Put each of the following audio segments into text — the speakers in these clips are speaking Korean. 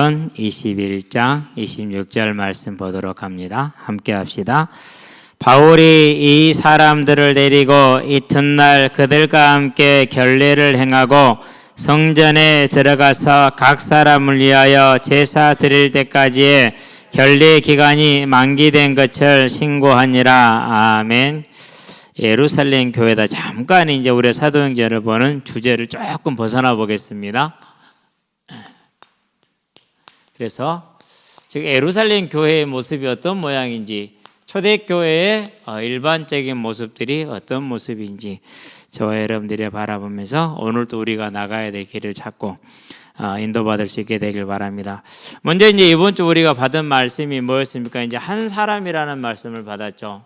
사도행전 21장 26절 말씀 보도록 합니다. 함께 합시다. 바울이 이 사람들을 데리고 이튿날 그들과 함께 결례를 행하고 성전에 들어가서 각 사람을 위하여 제사 드릴 때까지의 결례 기간이 만기된 것을 신고하니라. 아멘. 예루살렘 교회다. 잠깐 이제 우리 사도행전을 보는 주제를 조금 벗어나 보겠습니다. 그래서 지금 예루살렘 교회의 모습이 어떤 모양인지, 초대교회의 일반적인 모습들이 어떤 모습인지 저와 여러분들이 바라보면서 오늘도 우리가 나가야 될 길을 찾고 인도받을 수 있게 되길 바랍니다. 먼저 이제 이번 주 우리가 받은 말씀이 뭐였습니까? 이제 한 사람이라는 말씀을 받았죠.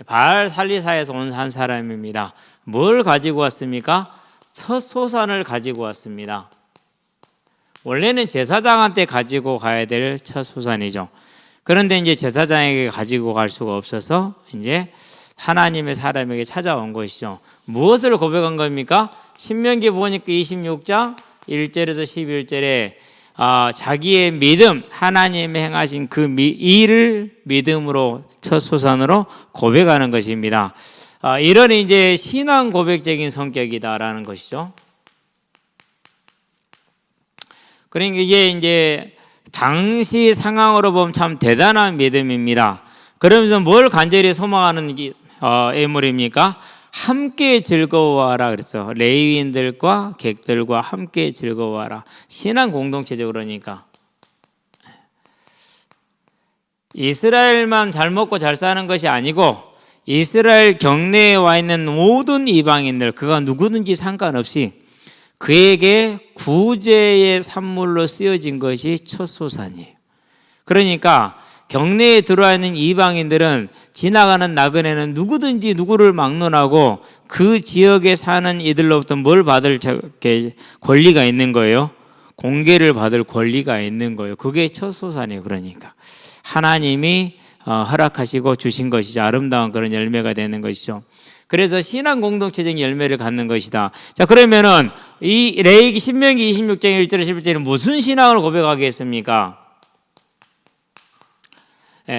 바알 살리사에서 온 한 사람입니다. 뭘 가지고 왔습니까? 첫 소산을 가지고 왔습니다. 원래는 제사장한테 가지고 가야 될 첫 소산이죠. 그런데 이제 제사장에게 가지고 갈 수가 없어서 이제 하나님의 사람에게 찾아온 것이죠. 무엇을 고백한 겁니까? 신명기 보니까 26장 1절에서 11절에 자기의 믿음, 하나님이 행하신 그 일을 믿음으로 첫 소산으로 고백하는 것입니다. 이런 이제 신앙 고백적인 성격이다라는 것이죠. 그러니까 이게 이제 당시 상황으로 보면 참 대단한 믿음입니다. 그러면서 뭘 간절히 소망하는 예물입니까? 함께 즐거워하라 그랬어. 레위인들과 객들과 함께 즐거워하라. 신앙 공동체죠. 그러니까 이스라엘만 잘 먹고 잘 사는 것이 아니고 이스라엘 경내에 와 있는 모든 이방인들, 그가 누구든지 상관없이 그에게 구제의 산물로 쓰여진 것이 첫 소산이에요. 그러니까 경내에 들어와 있는 이방인들은 지나가는 나그네는 누구든지 누구를 막론하고 그 지역에 사는 이들로부터 뭘 받을 권리가 있는 거예요? 공개를 받을 권리가 있는 거예요. 그게 첫 소산이에요. 그러니까 하나님이 허락하시고 주신 것이죠. 아름다운 그런 열매가 되는 것이죠. 그래서 신앙 공동체적인 열매를 갖는 것이다. 자, 그러면은 이 레위기 신명기 26장 1절 11절은 무슨 신앙을 고백하겠습니까?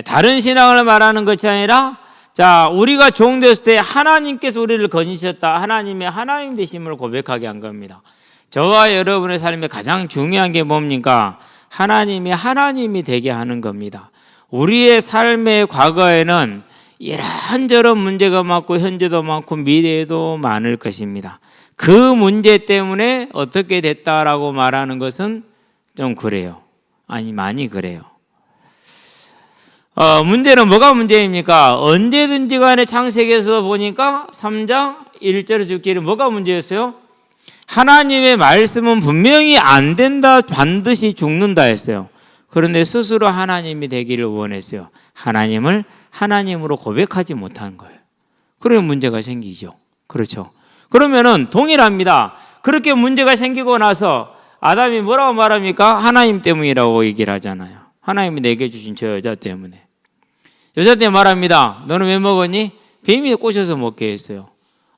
다른 신앙을 말하는 것이 아니라, 자, 우리가 종되었을 때 하나님께서 우리를 거니셨다. 하나님의 하나님 되심을 고백하게 한 겁니다. 저와 여러분의 삶에 가장 중요한 게 뭡니까? 하나님이 되게 하는 겁니다. 우리의 삶의 과거에는 이런저런 문제가 많고 현재도 많고 미래에도 많을 것입니다. 그 문제 때문에 어떻게 됐다라고 말하는 것은 좀 그래요. 아니, 많이 그래요. 문제는 뭐가 문제입니까? 언제든지 간에 창세기에서 보니까 3장 1절에서 6절에 뭐가 문제였어요? 하나님의 말씀은 분명히 안 된다, 반드시 죽는다 했어요. 그런데 스스로 하나님이 되기를 원했어요. 하나님을 하나님으로 고백하지 못한 거예요. 그러면 문제가 생기죠. 그렇죠. 그러면은 동일합니다. 그렇게 문제가 생기고 나서 아담이 뭐라고 말합니까? 하나님 때문이라고 얘기를 하잖아요. 하나님이 내게 주신 저 여자 때문에. 여자 때문에 말합니다. 너는 왜 먹었니? 뱀이 꼬셔서 먹게 했어요.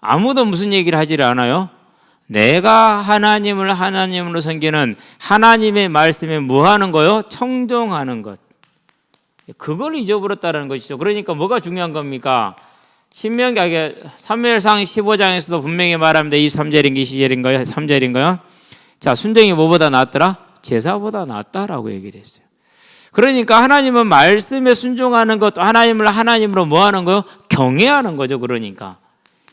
아무도 무슨 얘기를 하지를 않아요. 내가 하나님을 하나님으로 섬기는 하나님의 말씀에 뭐 하는 거요? 청종하는 것. 그걸 잊어버렸다는 것이죠. 그러니까 뭐가 중요한 겁니까? 신명기 사무엘상 15장에서도 분명히 말합니다. 23절인가 20절인가요? 3절인가요? 자, 순종이 뭐보다 낫더라? 제사보다 낫다라고 얘기를 했어요. 그러니까 하나님은 말씀에 순종하는 것, 하나님을 하나님으로 뭐 하는 거요? 경외하는 거죠. 그러니까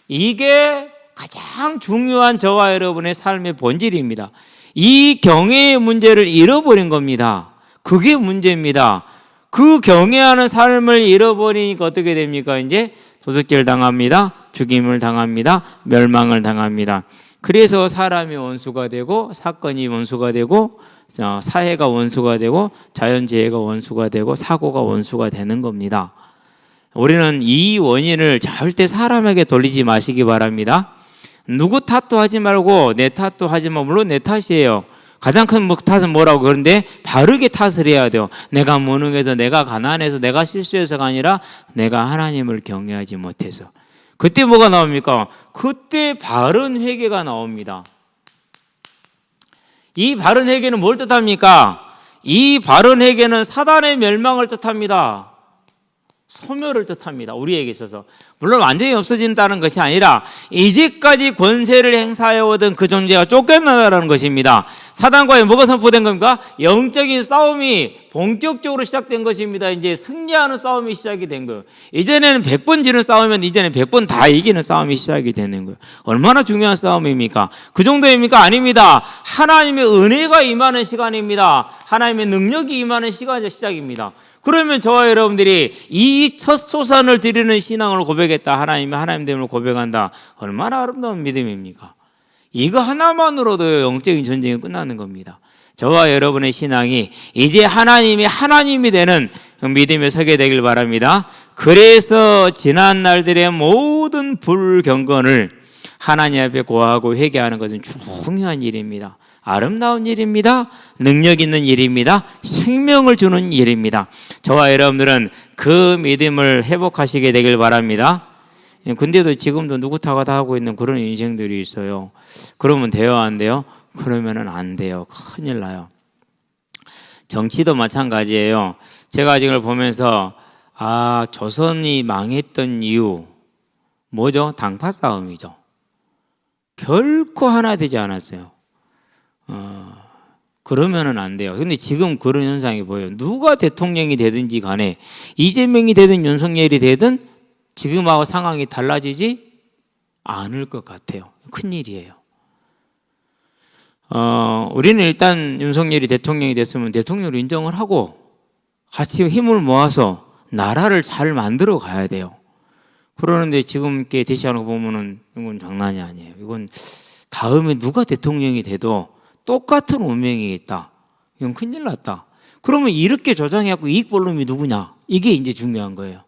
이게 가장 중요한 저와 여러분의 삶의 본질입니다. 이 경외의 문제를 잃어버린 겁니다. 그게 문제입니다. 그 경외하는 삶을 잃어버리니까 어떻게 됩니까? 이제 도둑질 당합니다. 죽임을 당합니다. 멸망을 당합니다. 그래서 사람이 원수가 되고 사건이 원수가 되고 사회가 원수가 되고 자연재해가 원수가 되고 사고가 원수가 되는 겁니다. 우리는 이 원인을 절대 사람에게 돌리지 마시기 바랍니다. 누구 탓도 하지 말고 내 탓도 하지 마. 물론 내 탓이에요. 가장 큰 탓은 뭐라고? 그런데 바르게 탓을 해야 돼요. 내가 무능해서, 내가 가난해서, 내가 실수해서가 아니라 내가 하나님을 경외하지 못해서. 그때 뭐가 나옵니까? 그때 바른 회개가 나옵니다. 이 바른 회개는 뭘 뜻합니까? 이 바른 회개는 사단의 멸망을 뜻합니다. 소멸을 뜻합니다. 우리에게 있어서. 물론 완전히 없어진다는 것이 아니라 이제까지 권세를 행사해오던 그 존재가 쫓겨나다는 것입니다. 사단과의 뭐가 선포된 겁니까? 영적인 싸움이 본격적으로 시작된 것입니다. 이제 승리하는 싸움이 시작이 된 거예요. 이전에는 100번 지는 싸움이면 이제는 100번 다 이기는 싸움이 시작이 되는 거예요. 얼마나 중요한 싸움입니까? 그 정도입니까? 아닙니다. 하나님의 은혜가 임하는 시간입니다. 하나님의 능력이 임하는 시간이 시작입니다. 그러면 저와 여러분들이 이 첫 소산을 드리는 신앙을 고백했다. 하나님의 하나님됨을 고백한다. 얼마나 아름다운 믿음입니까? 이거 하나만으로도 영적인 전쟁이 끝나는 겁니다. 저와 여러분의 신앙이 이제 하나님이 되는 믿음에 서게 되길 바랍니다. 그래서 지난 날들의 모든 불경건을 하나님 앞에 고하고 회개하는 것은 중요한 일입니다. 아름다운 일입니다. 능력 있는 일입니다. 생명을 주는 일입니다. 저와 여러분들은 그 믿음을 회복하시게 되길 바랍니다. 근데도 지금도 누구 탓가 다 하고 있는 그런 인생들이 있어요. 그러면 돼요, 안 돼요? 그러면은 안 돼요. 큰일 나요. 정치도 마찬가지예요. 제가 이걸 보면서 조선이 망했던 이유 뭐죠? 당파 싸움이죠. 결코 하나 되지 않았어요. 그러면은 안 돼요. 근데 지금 그런 현상이 보여요. 누가 대통령이 되든지 간에 이재명이 되든 윤석열이 되든 지금하고 상황이 달라지지 않을 것 같아요. 큰일이에요. 우리는 일단 윤석열이 대통령이 됐으면 대통령을 인정을 하고 같이 힘을 모아서 나라를 잘 만들어 가야 돼요. 그러는데 지금 이렇게 대시하는 거 보면은 이건 장난이 아니에요. 이건 다음에 누가 대통령이 돼도 똑같은 운명이 있다. 이건 큰일 났다. 그러면 이렇게 조장해갖고 이익 볼륨이 누구냐? 이게 이제 중요한 거예요.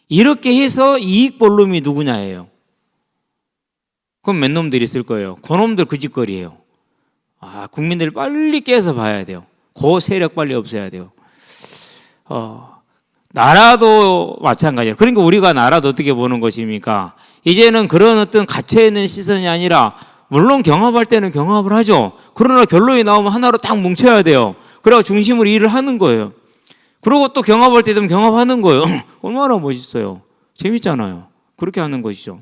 이렇게 해서 이익 볼륨이 누구냐예요. 그럼 몇 놈들이 있을 거예요. 그놈들 그 짓거리예요. 국민들 빨리 깨서 봐야 돼요. 그 세력 빨리 없애야 돼요. 나라도 마찬가지예요. 그러니까 우리가 나라도 어떻게 보는 것입니까? 이제는 그런 어떤 갇혀있는 시선이 아니라 물론 경합할 때는 경합을 하죠. 그러나 결론이 나오면 하나로 딱 뭉쳐야 돼요. 그래야 중심으로 일을 하는 거예요. 그리고 또 경합할 때 되면 경합하는 거예요. 얼마나 멋있어요. 재밌잖아요. 그렇게 하는 것이죠.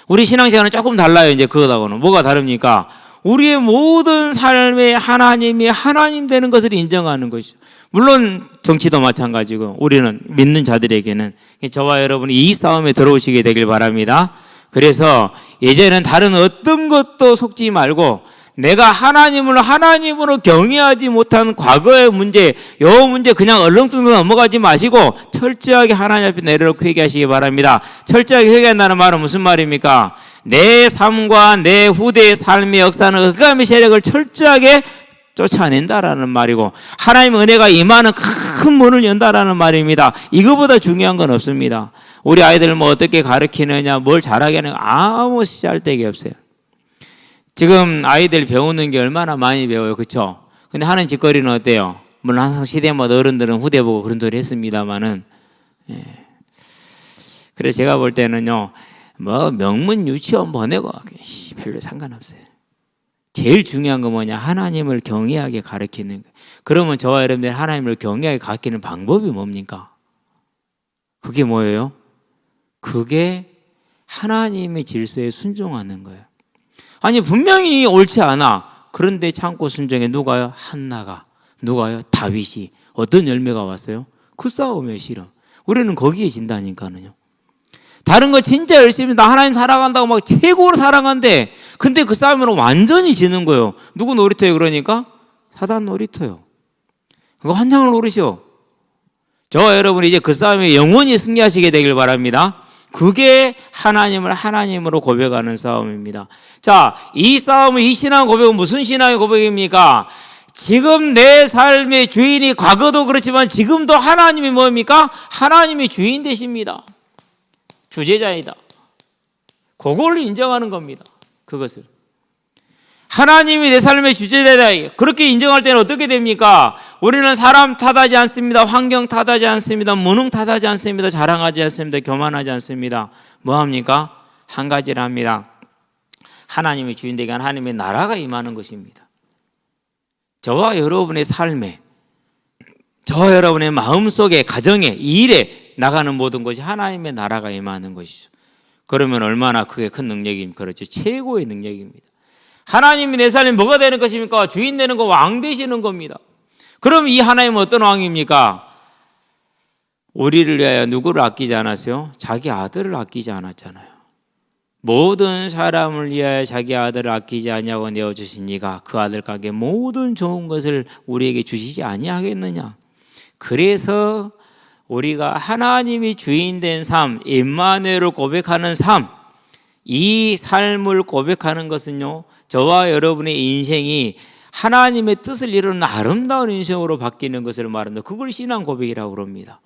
우리 신앙생활은 조금 달라요. 이제 그거하고는. 뭐가 다릅니까? 우리의 모든 삶에 하나님이 하나님 되는 것을 인정하는 것이죠. 물론 정치도 마찬가지고 우리는 믿는 자들에게는 저와 여러분이 이 싸움에 들어오시게 되길 바랍니다. 그래서 이제는 다른 어떤 것도 속지 말고 내가 하나님을 하나님으로 경외하지 못한 과거의 문제, 요 문제 그냥 얼렁뚱땅 넘어가지 마시고 철저하게 하나님 앞에 내려놓고 회개하시기 바랍니다. 철저하게 회개한다는 말은 무슨 말입니까? 내 삶과 내 후대의 삶의 역사는 흑암의 세력을 철저하게 쫓아낸다라는 말이고 하나님의 은혜가 임하는 큰 문을 연다라는 말입니다. 이거보다 중요한 건 없습니다. 우리 아이들 뭐 어떻게 가르치느냐, 뭘 잘하게 하느냐 아무 쓸데기 없어요. 지금 아이들 배우는 게 얼마나 많이 배워요. 그렇죠? 근데 하는 짓거리는 어때요? 물론 항상 시대마다 어른들은 후대 보고 그런 소리 했습니다만은 그래서 제가 볼 때는요, 뭐 명문 유치원 보내고 별로 상관없어요. 제일 중요한 건 뭐냐? 하나님을 경외하게 가르치는 거예요. 그러면 저와 여러분들 하나님을 경외하게 가르치는 방법이 뭡니까? 그게 뭐예요? 그게 하나님의 질서에 순종하는 거예요. 아니 분명히 옳지 않아. 그런데 참고 순종해. 누가요? 한나가. 누가요? 다윗이. 어떤 열매가 왔어요? 그 싸움에 싫어. 우리는 거기에 진다니까는요. 다른 거 진짜 열심히 나 하나님 사랑한다고 막 최고로 사랑한데 근데 그 싸움으로 완전히 지는 거예요. 누구 놀이터예요? 그러니까 사단 놀이터요. 그거 환장을 노리시오. 저와 여러분이 이제 그 싸움에 영원히 승리하시게 되길 바랍니다. 그게 하나님을 하나님으로 고백하는 싸움입니다. 자, 이 싸움은, 이 신앙 고백은 무슨 신앙의 고백입니까? 지금 내 삶의 주인이 과거도 그렇지만 지금도 하나님이 뭡니까? 하나님이 주인 되십니다. 주제자이다. 그걸 인정하는 겁니다. 그것을. 하나님이 내 삶의 주제자이다. 그렇게 인정할 때는 어떻게 됩니까? 우리는 사람 탓하지 않습니다. 환경 탓하지 않습니다. 무능 탓하지 않습니다. 자랑하지 않습니다. 교만하지 않습니다. 뭐합니까? 한 가지를 합니다. 하나님의 주인 되게 하나님의 나라가 임하는 것입니다. 저와 여러분의 삶에, 저와 여러분의 마음속에, 가정에, 일에 나가는 모든 것이 하나님의 나라가 임하는 것이죠. 그러면 얼마나 그게 큰 능력입니까? 그렇죠. 최고의 능력입니다. 하나님이 내 삶에 뭐가 되는 것입니까? 주인 되는 거, 왕 되시는 겁니다. 그럼 이 하나님은 어떤 왕입니까? 우리를 위하여 누구를 아끼지 않았어요? 자기 아들을 아끼지 않았잖아요. 모든 사람을 위하여 자기 아들을 아끼지 아니하고 내어주신 이가 그 아들에게 모든 좋은 것을 우리에게 주시지 아니하겠느냐. 그래서 우리가 하나님이 주인된 삶, 임마누엘을 고백하는 삶, 이 삶을 고백하는 것은요, 저와 여러분의 인생이 하나님의 뜻을 이루는 아름다운 인생으로 바뀌는 것을 말합니다. 그걸 신앙 고백이라고 그럽니다.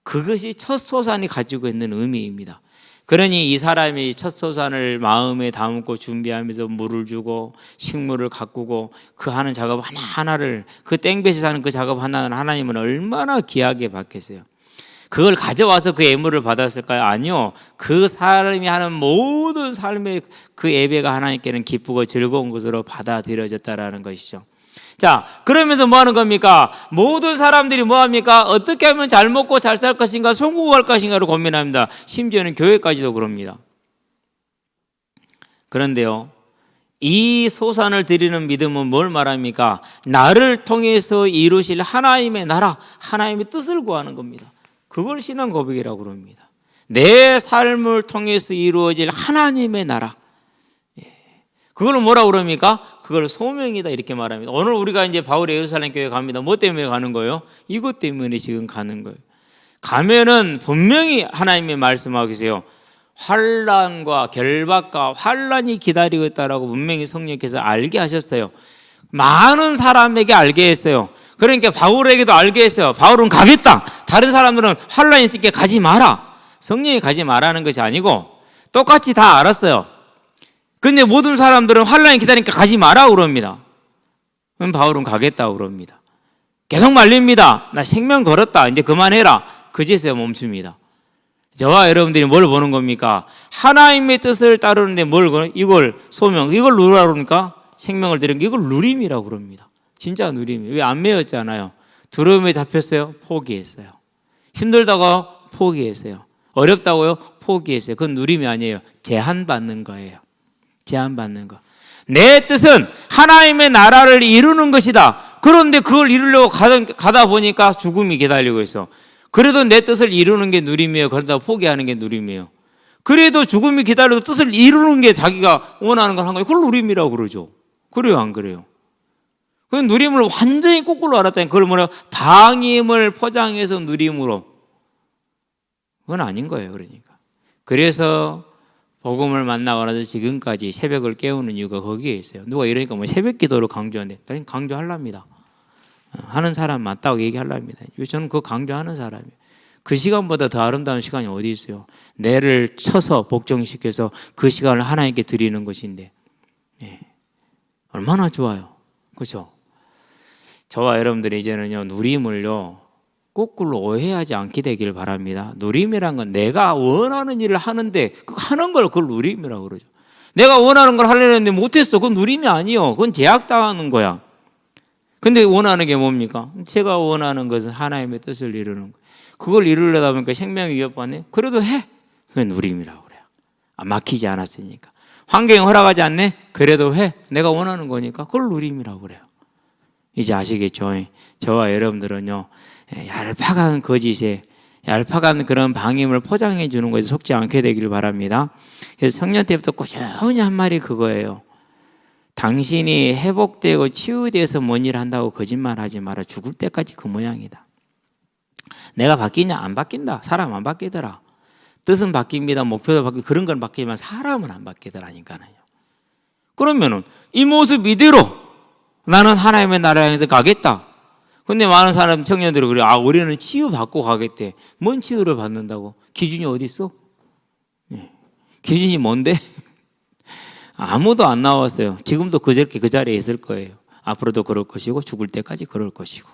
그것이 첫 소산이 가지고 있는 의미입니다. 그러니 이 사람이 첫 소산을 마음에 담고 준비하면서 물을 주고 식물을 가꾸고 그 하는 작업 하나하나를, 그 땡볕에 사는 그 작업 하나는 하나님은 얼마나 귀하게 받겠어요. 그걸 가져와서 그 예물을 받았을까요? 아니요. 그 사람이 하는 모든 삶의 그 예배가 하나님께는 기쁘고 즐거운 것으로 받아들여졌다라는 것이죠. 자, 그러면서 뭐 하는 겁니까? 모든 사람들이 뭐 합니까? 어떻게 하면 잘 먹고 잘 살 것인가, 성공할 것인가를 고민합니다. 심지어는 교회까지도 그럽니다. 그런데요, 이 소산을 드리는 믿음은 뭘 말합니까? 나를 통해서 이루실 하나님의 나라, 하나님의 뜻을 구하는 겁니다. 그걸 신앙 고백이라고 그럽니다. 내 삶을 통해서 이루어질 하나님의 나라. 그걸 뭐라고 그럽니까? 그걸 소명이다 이렇게 말합니다. 오늘 우리가 이제 바울의 예루살렘 교회 갑니다. 뭐 때문에 가는 거예요? 이것 때문에 지금 가는 거예요. 가면은 분명히 하나님이 말씀하고 계세요. 환난과 결박과 환난이 기다리고 있다라고 분명히 성령께서 알게 하셨어요. 많은 사람에게 알게 했어요. 그러니까 바울에게도 알게 했어요. 바울은 가겠다. 다른 사람들은 환난이 있으니까 가지 마라. 성령이 가지 말라는 것이 아니고 똑같이 다 알았어요. 근데 모든 사람들은 환난이 기다리니까 가지 마라 그럽니다. 그럼 바울은 가겠다고 그럽니다. 계속 말립니다. 나 생명 걸었다. 이제 그만해라. 그제서야 멈춥니다. 저와 여러분들이 뭘 보는 겁니까? 하나님의 뜻을 따르는데 이걸 소명, 이걸 누르라 그러니까 생명을 드린 게 이걸 누림이라고 그럽니다. 진짜 누림이에요. 왜 안 매였잖아요. 두려움에 잡혔어요? 포기했어요. 힘들다고 포기했어요. 어렵다고요? 포기했어요. 그건 누림이 아니에요. 제한받는 거예요. 제한받는 거. 내 뜻은 하나님의 나라를 이루는 것이다. 그런데 그걸 이루려고 가다 보니까 죽음이 기다리고 있어. 그래도 내 뜻을 이루는 게 누림이에요. 그러다 포기하는 게 누림이에요. 그래도 죽음이 기다려도 뜻을 이루는 게 자기가 원하는 걸 한 거예요. 그걸 누림이라고 그러죠. 그래요, 안 그래요? 그 누림을 완전히 거꾸로 알았다니. 그걸 뭐라 방임을 포장해서 누림으로. 그건 아닌 거예요. 그러니까. 그래서 복음을 만나고 나서 지금까지 새벽을 깨우는 이유가 거기에 있어요. 누가 이러니까 뭐 새벽 기도를 강조하는데, 나는 강조하랍니다. 하는 사람 맞다고 얘기하랍니다. 저는 그거 강조하는 사람이에요. 그 시간보다 더 아름다운 시간이 어디 있어요? 내를 쳐서 복종시켜서 그 시간을 하나님께 드리는 것인데, 네. 얼마나 좋아요. 그렇죠? 저와 여러분들이 이제는요, 누림을요, 거꾸로 오해하지 않게 되길 바랍니다. 누림이란 건 내가 원하는 일을 하는데 하는 걸 그걸 누림이라고 그러죠. 내가 원하는 걸 하려고 했는데 못했어. 그건 누림이 아니요. 그건 제약당하는 거야. 근데 원하는 게 뭡니까? 제가 원하는 것은 하나님의 뜻을 이루는 거예요. 그걸 이루려다 보니까 생명이 위협받네. 그래도 해. 그건 누림이라고 그래요. 막히지 않았으니까. 환경이 허락하지 않네. 그래도 해. 내가 원하는 거니까 그걸 누림이라고 그래요. 이제 아시겠죠? 저와 여러분들은요, 얄팍한 거짓에 얄팍한 그런 방임을 포장해 주는 것에 속지 않게 되기를 바랍니다. 그래서 청년 때부터 꾸준히 한 말이 그거예요. 당신이 회복되고 치유돼서 뭔 일 한다고 거짓말하지 마라. 죽을 때까지 그 모양이다. 내가 바뀌냐? 안 바뀐다. 사람 안 바뀌더라. 뜻은 바뀝니다. 목표도 바뀌고 그런 건 바뀌지만 사람은 안 바뀌더라니까요. 그러면은 이 모습 이대로 나는 하나님의 나라에 향해서 가겠다. 근데 많은 사람 청년들이 그래요. 우리는 치유받고 가겠대. 뭔 치유를 받는다고? 기준이 어디 있어? 네. 기준이 뭔데? 아무도 안 나왔어요. 지금도 그저께 그 자리에 있을 거예요. 앞으로도 그럴 것이고 죽을 때까지 그럴 것이고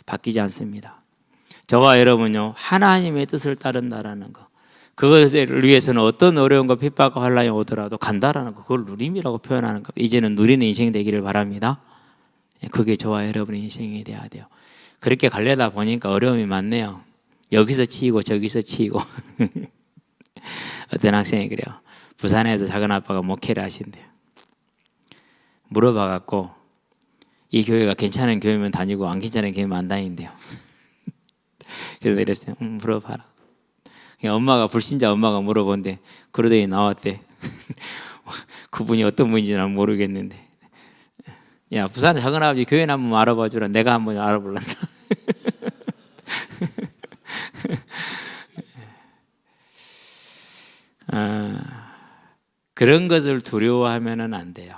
바뀌지 않습니다. 저와 여러분요, 하나님의 뜻을 따른다라는 거, 그것을 위해서는 어떤 어려움과 핍박과 환난이 오더라도 간다라는 거, 그걸 누림이라고 표현하는 거. 이제는 누리는 인생이 되기를 바랍니다. 그게 저와 여러분의 인생이 돼야 돼요. 그렇게 가려다 보니까 어려움이 많네요. 여기서 치이고 저기서 치이고. 어떤 학생이 그래요. 부산에서 작은 아빠가 목회를 하신대요. 물어봐갖고 이 교회가 괜찮은 교회면 다니고 안 괜찮은 교회면 안 다닌대요. 그래서 이랬어요. 물어봐라. 엄마가 불신자 엄마가 물어본대. 그러더니 나왔대. 그분이 어떤 분인지는 모르겠는데, 야, 부산 작은 아버지 교회나 한번 알아봐 주라. 내가 한번 알아볼란다. 그런 것을 두려워하면은 안 돼요.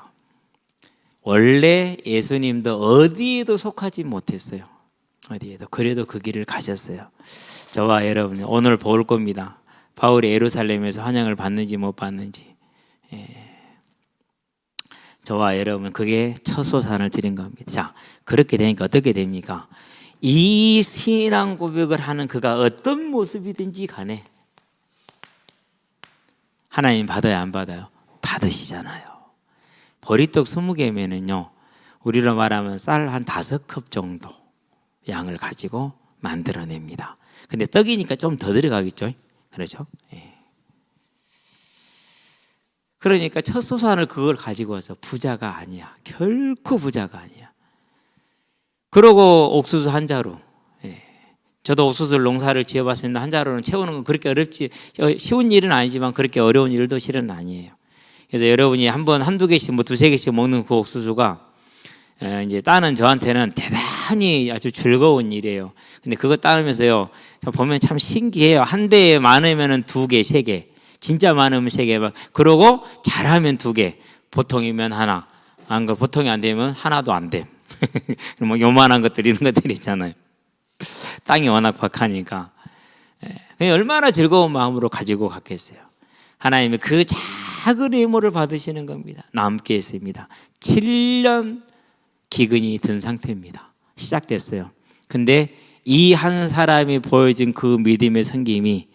원래 예수님도 어디에도 속하지 못했어요. 어디에도. 그래도 그 길을 가셨어요. 저와 여러분 오늘 볼 겁니다. 바울이 예루살렘에서 환영을 받는지 못 받는지. 저와 여러분 그게 첫 소산을 드린 겁니다. 자, 그렇게 되니까 어떻게 됩니까? 이 신앙 고백을 하는 그가 어떤 모습이든지 간에 하나님 받아요, 안 받아요? 받으시잖아요. 보리떡 20개면은요, 우리로 말하면 쌀 한 5컵 정도 양을 가지고 만들어냅니다. 근데 떡이니까 좀 더 들어가겠죠? 그렇죠? 예. 그러니까 첫 소산을 그걸 가지고 와서 부자가 아니야. 결코 부자가 아니야. 그러고 옥수수 한 자루. 예. 저도 옥수수 농사를 지어봤습니다. 한 자루는 채우는 건 그렇게 쉬운 일은 아니지만 그렇게 어려운 일도 실은 아니에요. 그래서 여러분이 한두 개씩, 뭐 2-3개씩 먹는 그 옥수수가 이제 따는 저한테는 대단히 아주 즐거운 일이에요. 근데 그거 따르면서요, 보면 참 신기해요. 한 대에 많으면 2개, 3개. 진짜 많으면 3개. 그러고 잘하면 2개. 보통이면 하나. 보통이 안 되면 하나도 안 돼. 뭐 요만한 것들, 이런 것들 있잖아요. 땅이 워낙 박하니까. 얼마나 즐거운 마음으로 가지고 갔겠어요. 하나님이 그 작은 예물을 받으시는 겁니다. 남게 했습니다. 7년 기근이 든 상태입니다. 시작됐어요. 근데 이 한 사람이 보여준 그 믿음의 섬김이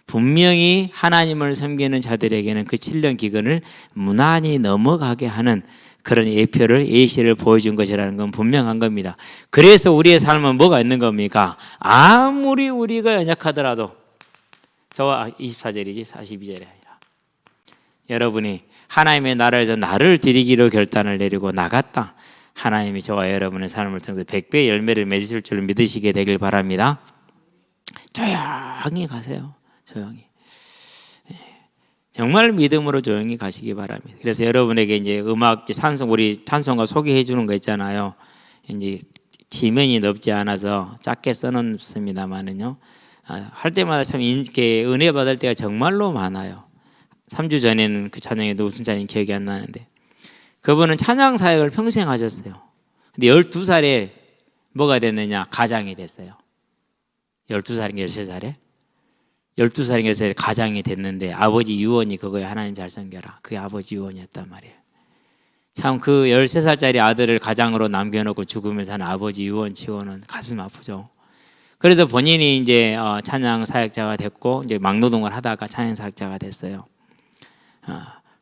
분명히 하나님을 섬기는 자들에게는 그 7년 기근을 무난히 넘어가게 하는 그런 예시를 보여준 것이라는 건 분명한 겁니다. 그래서 우리의 삶은 뭐가 있는 겁니까? 아무리 우리가 연약하더라도, 저와 24절이지 42절이 아니라, 여러분이 하나님의 나라에서 나를 드리기로 결단을 내리고 나갔다, 하나님이 저와 여러분의 삶을 통해서 100배의 열매를 맺으실 줄 믿으시게 되길 바랍니다. 조용히 가세요. 조용히. 정말 믿음으로 조용히 가시기 바랍니다. 그래서 여러분에게 이제 음악, 우리 찬송가 소개해 주는 거 있잖아요. 이제 지면이 넓지 않아서 짧게 써놓습니다만은요, 할 때마다 참 이렇게 은혜 받을 때가 정말로 많아요. 3주 전에는 그 찬양이 무슨 찬양이 기억이 안 나는데, 그분은 찬양 사역을 평생 하셨어요. 근데 12살에 뭐가 됐느냐? 가장이 됐어요. 12살인가 13살에? 12살인가 13살에 가장이 됐는데, 아버지 유언이 그거에 하나님 잘 섬겨라. 그게 아버지 유언이었단 말이에요. 참 그 13살짜리 아들을 가장으로 남겨놓고 죽으면서 하는 아버지 유언 치고는 가슴 아프죠. 그래서 본인이 이제 찬양 사역자가 됐고, 이제 막노동을 하다가 찬양 사역자가 됐어요.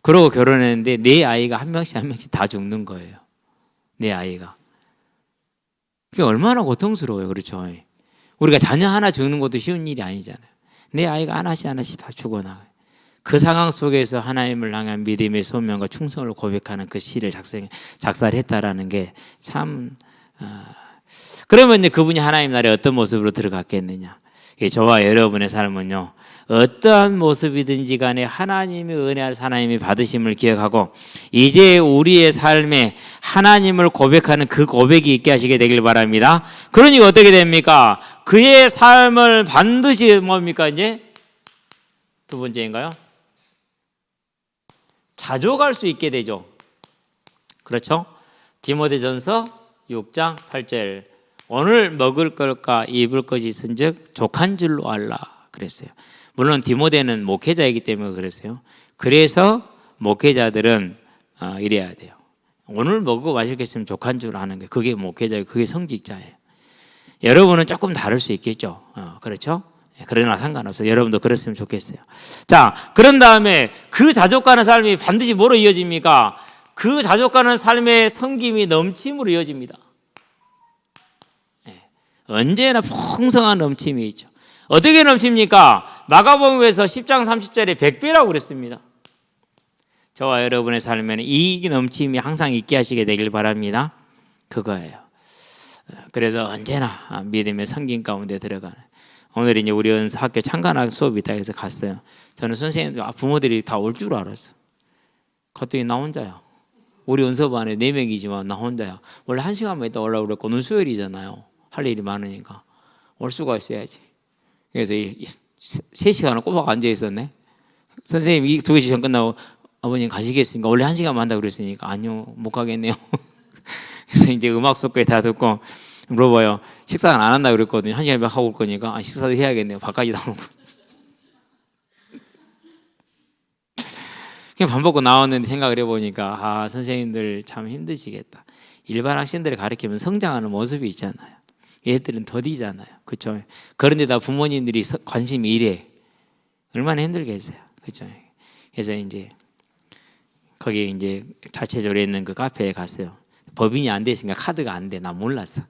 그러고 결혼했는데 네 아이가 한 명씩 다 죽는 거예요. 네 아이가. 그게 얼마나 고통스러워요. 그렇죠? 우리가 자녀 하나 죽는 것도 쉬운 일이 아니잖아요. 내 아이가 하나씩 다 죽어나가요. 그 상황 속에서 하나님을 향한 믿음의 소명과 충성을 고백하는 그 시를 작사를 했다라는 게 참, 그러면 이제 그분이 하나님 나라에 어떤 모습으로 들어갔겠느냐. 저와 여러분의 삶은요, 어떠한 모습이든지 간에 하나님의 은혜를 하나님이 받으심을 기억하고, 이제 우리의 삶에 하나님을 고백하는 그 고백이 있게 하시게 되길 바랍니다. 그러니까 어떻게 됩니까? 그의 삶을 반드시 뭡니까? 이제 두 번째인가요? 자족할 수 있게 되죠. 그렇죠? 디모데전서 6장 8절, 오늘 먹을 것과 입을 것이 있은즉 족한 줄로 알라 그랬어요. 물론 디모데는 목회자이기 때문에 그랬어요. 그래서 목회자들은 이래야 돼요. 오늘 먹고 마실 게 있으면 족한 줄 아는 게, 그게 목회자예요. 그게 성직자예요. 여러분은 조금 다를 수 있겠죠. 그렇죠? 그러나 상관없어요. 여러분도 그랬으면 좋겠어요. 자, 그런 다음에 그 자족하는 삶이 반드시 뭐로 이어집니까? 그 자족하는 삶의 섬김이 넘침으로 이어집니다. 언제나 풍성한 넘침이 있죠. 어떻게 넘칩니까? 마가복음에서 10장 30절에 100배라고 그랬습니다. 저와 여러분의 삶에는 이 넘침이 항상 있게 하시게 되길 바랍니다. 그거예요. 그래서 언제나 믿음의 성김 가운데 들어가는. 오늘 이제 우리 학교 창간학 수업이 있다 해서 갔어요. 저는 선생님들, 부모들이 다 올 줄 알았어. 갔더니 나 혼자야. 우리 연습반에 4명이지만 나 혼자야. 원래 1시간만 있다 오려고 그랬고 오늘 수요일이잖아요. 할 일이 많으니까 올 수가 있어야지. 그래서 3시간을 꼬박 앉아 있었네. 선생님 이 2시간 끝나고 아버님 가시겠습니까? 원래 1시간만 한다고 그랬으니까 아니요 못 가겠네요. 그래서 이제 음악 속까지 다 듣고 물어봐요. 식사는 안 한다고 그랬거든요. 1시간 몇 하고 올 거니까 식사도 해야겠네요. 밥까지 다 먹고. 그냥 밥 먹고 나왔는데 생각을 해보니까 선생님들 참 힘드시겠다. 일반 학생들을 가르치면 성장하는 모습이 있잖아요. 얘들은 더디잖아요. 그렇죠? 그런데다 부모님들이 관심이 이래. 얼마나 힘들겠어요. 그렇죠? 그래서 이제 거기 이제 자체적으로 있는 그 카페에 갔어요. 법인이 안 됐으니까 카드가 안 돼. 나 몰랐어.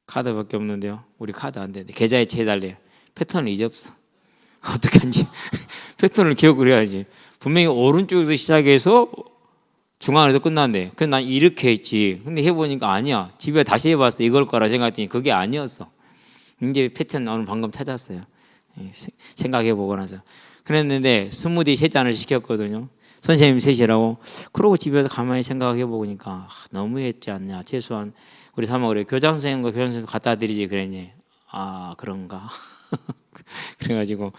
카드밖에 없는데요. 우리 카드 안 되는데 계좌에 채해달래요. 패턴을 잊었어. 어떻게 하는지 패턴을 기억을 해야지. 분명히 오른쪽에서 시작해서 중앙에서 끝났네. 그래서 난 이렇게 했지. 근데 해보니까 아니야. 집에 다시 해봤어. 이걸 거라 생각했더니 그게 아니었어. 이제 패턴 오늘 방금 찾았어요. 생각해보고 나서. 그랬는데 스무디 3잔을 시켰거든요. 선생님 셋이라고. 그러고 집에서 가만히 생각해보니까 너무했지 않냐. 최소한 우리 사모가 그래. 교장선생님과 교장선생님 갖다 드리지 그랬니. 그런가. 그래가지고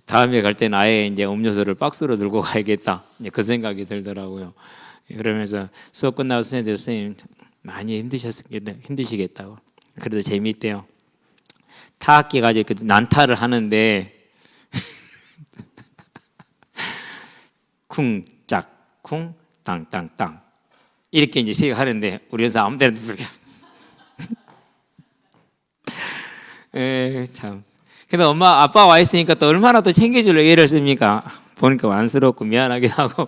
다음에 갈 때는 아예 이제 음료수를 박스로 들고 가야겠다. 이제 그 생각이 들더라고요. 그러면서 수업 끝나고 선생님 많이 힘드시겠다고. 그래도 재미있대요. 타악기 가지고 난타를 하는데 쿵짝 쿵 땅땅땅 이렇게 이제 세게 하는데 우리 여사 아무 데나 부르게. 참. 근데 엄마 아빠 와 있으니까 또 얼마나 또 챙겨주려고 애를 씁니까? 보니까 완스럽고 미안하기도 하고.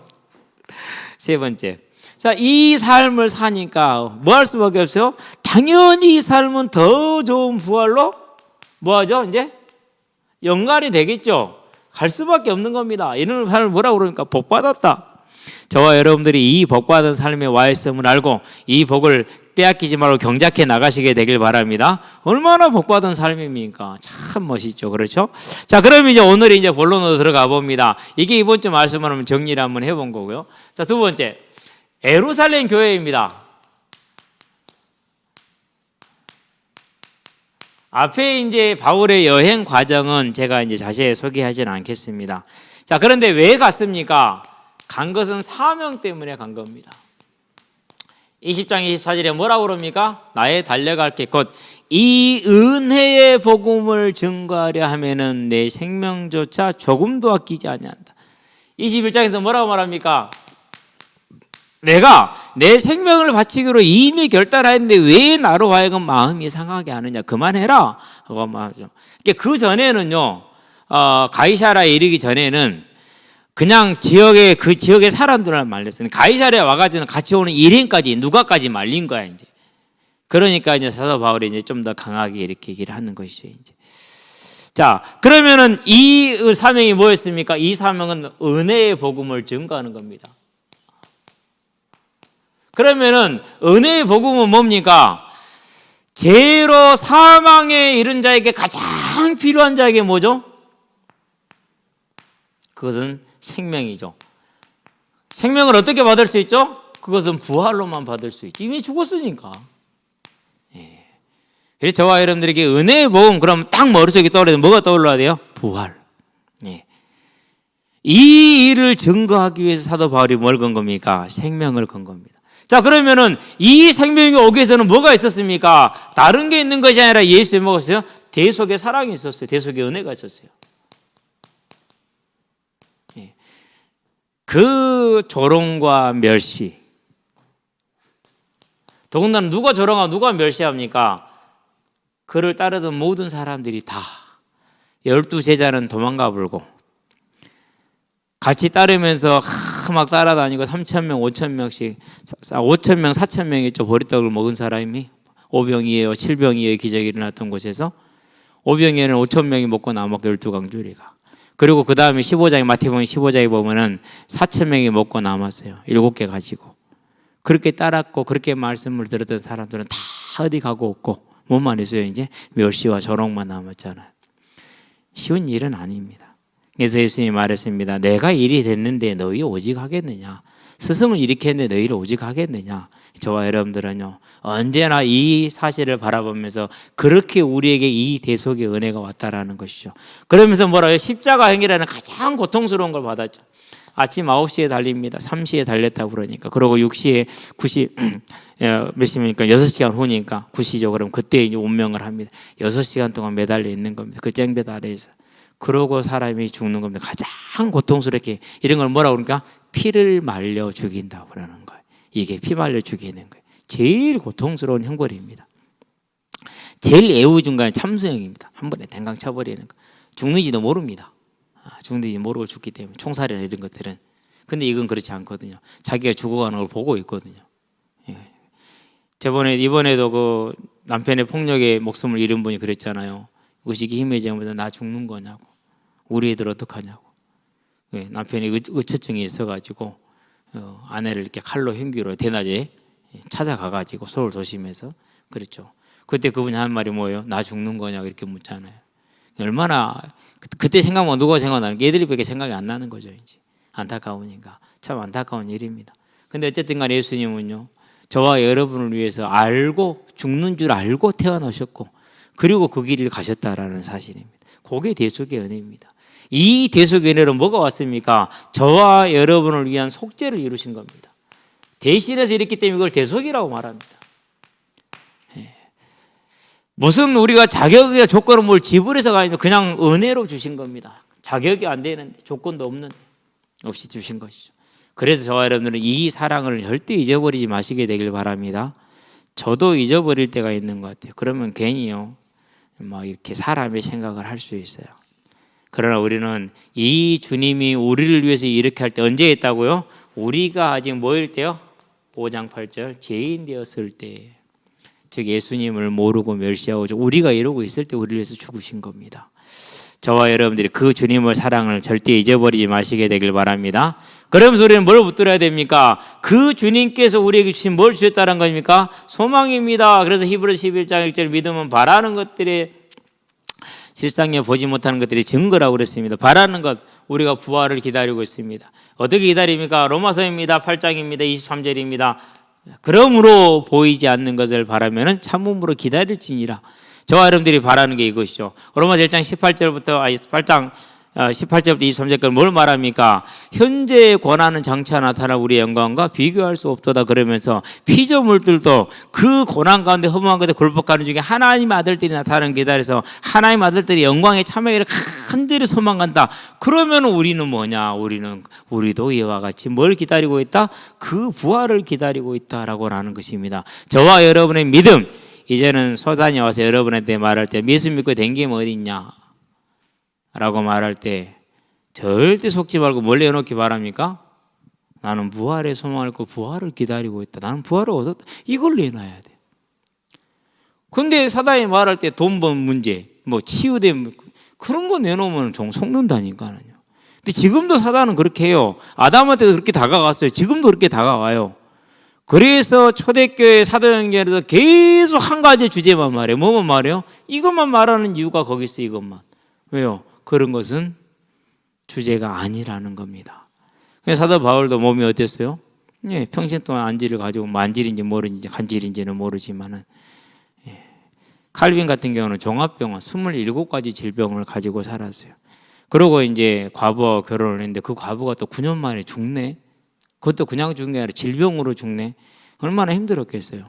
세 번째, 자, 이 삶을 사니까 뭐 할 수밖에 없어요? 당연히 이 삶은 더 좋은 부활로 뭐 하죠? 이제 연관이 되겠죠. 갈 수밖에 없는 겁니다. 이런 삶을 뭐라고 그러니까 복 받았다. 저와 여러분들이 이 복 받은 삶에 와 있음을 알고 이 복을 빼앗기지 말고 경작해 나가시게 되길 바랍니다. 얼마나 복 받은 삶입니까? 참 멋있죠. 그렇죠? 자, 그럼 이제 오늘 이제 본론으로 들어가 봅니다. 이게 이번 주 말씀을 정리를 한번 해본 거고요. 자, 두 번째, 예루살렘 교회입니다. 앞에 이제 바울의 여행 과정은 제가 이제 자세히 소개하지는 않겠습니다. 자, 그런데 왜 갔습니까? 간 것은 사명 때문에 간 겁니다. 20장 24절에 뭐라고 그럽니까? 나의 달려갈 길 곧 이 은혜의 복음을 증거하려 하면은 내 생명조차 조금도 아끼지 아니한다. 21장에서 뭐라고 말합니까? 내가 내 생명을 바치기로 이미 결단하였는데 왜 나로 하여금 마음이 상하게 하느냐. 그만해라 하고 말하죠. 그 전에는요, 가이사라에 이르기 전에는 그냥 그 지역의 사람들만 말렸어요. 가이사랴에 와가지고 같이 오는 일행까지 누가까지 말린 거야 이제. 그러니까 이제 사도 바울이 이제 좀 더 강하게 이렇게 얘기를 하는 것이죠 이제. 자, 그러면은 이 사명이 뭐였습니까? 이 사명은 은혜의 복음을 증거하는 겁니다. 그러면은 은혜의 복음은 뭡니까? 죄로 사망에 이른 자에게 가장 필요한 자에게 뭐죠? 그것은 생명이죠. 생명을 어떻게 받을 수 있죠? 그것은 부활로만 받을 수 있지. 이미 죽었으니까. 예. 그래서 저와 여러분들에게 은혜의 복음, 그럼 딱 머릿속에 떠올려야 뭐가 떠올라야 돼요? 부활. 예. 이 일을 증거하기 위해서 사도 바울이 뭘 건 겁니까? 생명을 건 겁니다. 자, 그러면은 이 생명이 오기 위해서는 뭐가 있었습니까? 다른 게 있는 것이 아니라 예수에 먹었어요? 대속의 사랑이 있었어요. 대속의 은혜가 있었어요. 그 조롱과 멸시. 더군다나 누가 조롱하고 누가 멸시합니까? 그를 따르던 모든 사람들이 다 12제자는 도망가 불고 같이 따르면서 막 따라다니고 3,000명, 5,000명씩 5,000명, 4,000명이 버리떡을 먹은 사람이 오병이어, 칠병이어 기적이 일어났던 곳에서 오병이어는 5천 명이 먹고 남았고 12강줄이가. 그리고 그 다음에 15장에 마태복음 15장에 보면은 4천 명이 먹고 남았어요. 7개 가지고. 그렇게 따랐고 그렇게 말씀을 들었던 사람들은 다 어디 가고 없고 뭐만 있어요? 이제 멸시와 조롱만 남았잖아요. 쉬운 일은 아닙니다. 그래서 예수님이 말했습니다. 내가 일이 됐는데 너희 오직 하겠느냐? 스승을 일으켰는데 너희를 오직 하겠느냐? 저와 여러분들은요, 언제나 이 사실을 바라보면서 그렇게 우리에게 이 대속의 은혜가 왔다라는 것이죠. 그러면서 뭐라요? 십자가 행이라는 가장 고통스러운 걸 받았죠. 아침 9시에 달립니다. 3시에 달렸다고 그러니까. 그러고 6시에 9시 몇 시입니까? 6시간 후니까 9시죠. 그럼 그때 이제 운명을 합니다. 6시간 동안 매달려 있는 겁니다. 그 쟁볕 아래에서. 그러고 사람이 죽는 겁니다. 가장 고통스럽게. 이런 걸 뭐라고 그러니까? 피를 말려 죽인다고 그러는 거예요. 이게 피 말려 죽이는 거예요. 제일 고통스러운 형벌입니다. 제일 애우중간의 참수형입니다. 한 번에 댕강 쳐버리는 거. 죽는지도 모릅니다. 죽는지 모르고 죽기 때문에 총살이나 이런 것들은. 근데 이건 그렇지 않거든요. 자기가 죽어가는 걸 보고 있거든요. 예. 이번에도 그 남편의 폭력에 목숨을 잃은 분이 그랬잖아요. 의식이 희미해지면서 나 죽는 거냐고, 우리 애들 어떡하냐고. 예. 남편이 의처증이 있어가지고 아내를 이렇게 칼로 흉기로 대낮에 찾아가가지고 서울 도심에서 그랬죠. 그때 그분이 한 말이 뭐예요? 나 죽는 거냐고 이렇게 묻잖아요. 얼마나 그때 생각하면 누가 생각나는 게 애들이밖에 생각이 안 나는 거죠. 이제 안타까우니까 참 안타까운 일입니다. 근데 어쨌든 간에 예수님은요, 저와 여러분을 위해서 알고 죽는 줄 알고 태어나셨고 그리고 그 길을 가셨다라는 사실입니다. 그게 대속의 은혜입니다. 이 대속의 은혜로 뭐가 왔습니까? 저와 여러분을 위한 속죄를 이루신 겁니다. 대신해서 이랬기 때문에 이걸 대속이라고 말합니다. 무슨 우리가 자격이나 조건을 뭘 지불해서가 아니라 그냥 은혜로 주신 겁니다. 자격이 안 되는데 조건도 없는데 없이 주신 것이죠. 그래서 저와 여러분들은 이 사랑을 절대 잊어버리지 마시게 되길 바랍니다. 저도 잊어버릴 때가 있는 것 같아요. 그러면 괜히요 막 이렇게 사람의 생각을 할 수 있어요. 그러나 우리는 이 주님이 우리를 위해서 이렇게 할 때 언제 했다고요? 우리가 아직 뭐일 때요? 5장 8절 죄인 되었을 때, 즉 예수님을 모르고 멸시하고 우리가 이러고 있을 때 우리를 위해서 죽으신 겁니다. 저와 여러분들이 그 주님의 사랑을 절대 잊어버리지 마시게 되길 바랍니다. 그러면서 우리는 뭘 붙들어야 됩니까? 그 주님께서 우리에게 주신 뭘 주셨다는 겁니까? 소망입니다. 그래서 히브리서 11장 1절 믿음은 바라는 것들의 실상에 보지 못하는 것들이 증거라고 그랬습니다. 바라는 것, 우리가 부활을 기다리고 있습니다. 어떻게 기다립니까? 로마서입니다. 8장입니다. 23절입니다. 그러므로 보이지 않는 것을 바라면 참음으로 기다릴지니라. 저와 여러분들이 바라는 게 이것이죠. 로마서 1장 8장 18절부터 23절까지 뭘 말합니까? 현재의 고난은 장차 나타날 우리의 영광과 비교할 수 없도다 그러면서 피조물들도 그 고난 가운데 허무한 가운데 굴복하는 중에 하나님의 아들들이 나타나는 기다려서 하나님의 아들들이 영광에 참여하기를 간절히 소망한다. 그러면 우리는 뭐냐? 우리도 이와 같이 뭘 기다리고 있다? 그 부활을 기다리고 있다라고 하는 것입니다. 저와 여러분의 믿음, 이제는 소단이 와서 여러분한테 말할 때 예수 믿고 댕기면 어디 있냐? 라고 말할 때 절대 속지 말고 뭘 내놓기 바랍니까? 나는 부활의 소망을 갖고 부활을 기다리고 있다. 나는 부활을 얻었다. 이걸 내놔야 돼. 근데 사단이 말할 때 돈 번 문제, 뭐 치유됨 그런 거 내놓으면 좀 속는다니까요. 근데 지금도 사단은 그렇게 해요. 아담한테도 그렇게 다가갔어요. 지금도 그렇게 다가와요. 그래서 초대교회 사도행전에서 계속 한 가지 주제만 말해요. 뭐만 말해요? 이것만 말하는 이유가 거기 있어요. 이것만. 왜요? 그런 것은 주제가 아니라는 겁니다. 사도 바울도 몸이 어땠어요? 예, 평생 동안 안지를 가지고 안질인지 모르는지 간질인지는 모르지만은 칼빈 같은 경우는 종합병원 27가지 질병을 가지고 살았어요. 그러고 이제 과부와 결혼을 했는데 그 과부가 또 9년 만에 죽네. 그것도 그냥 죽는 게 아니라 질병으로 죽네. 얼마나 힘들었겠어요.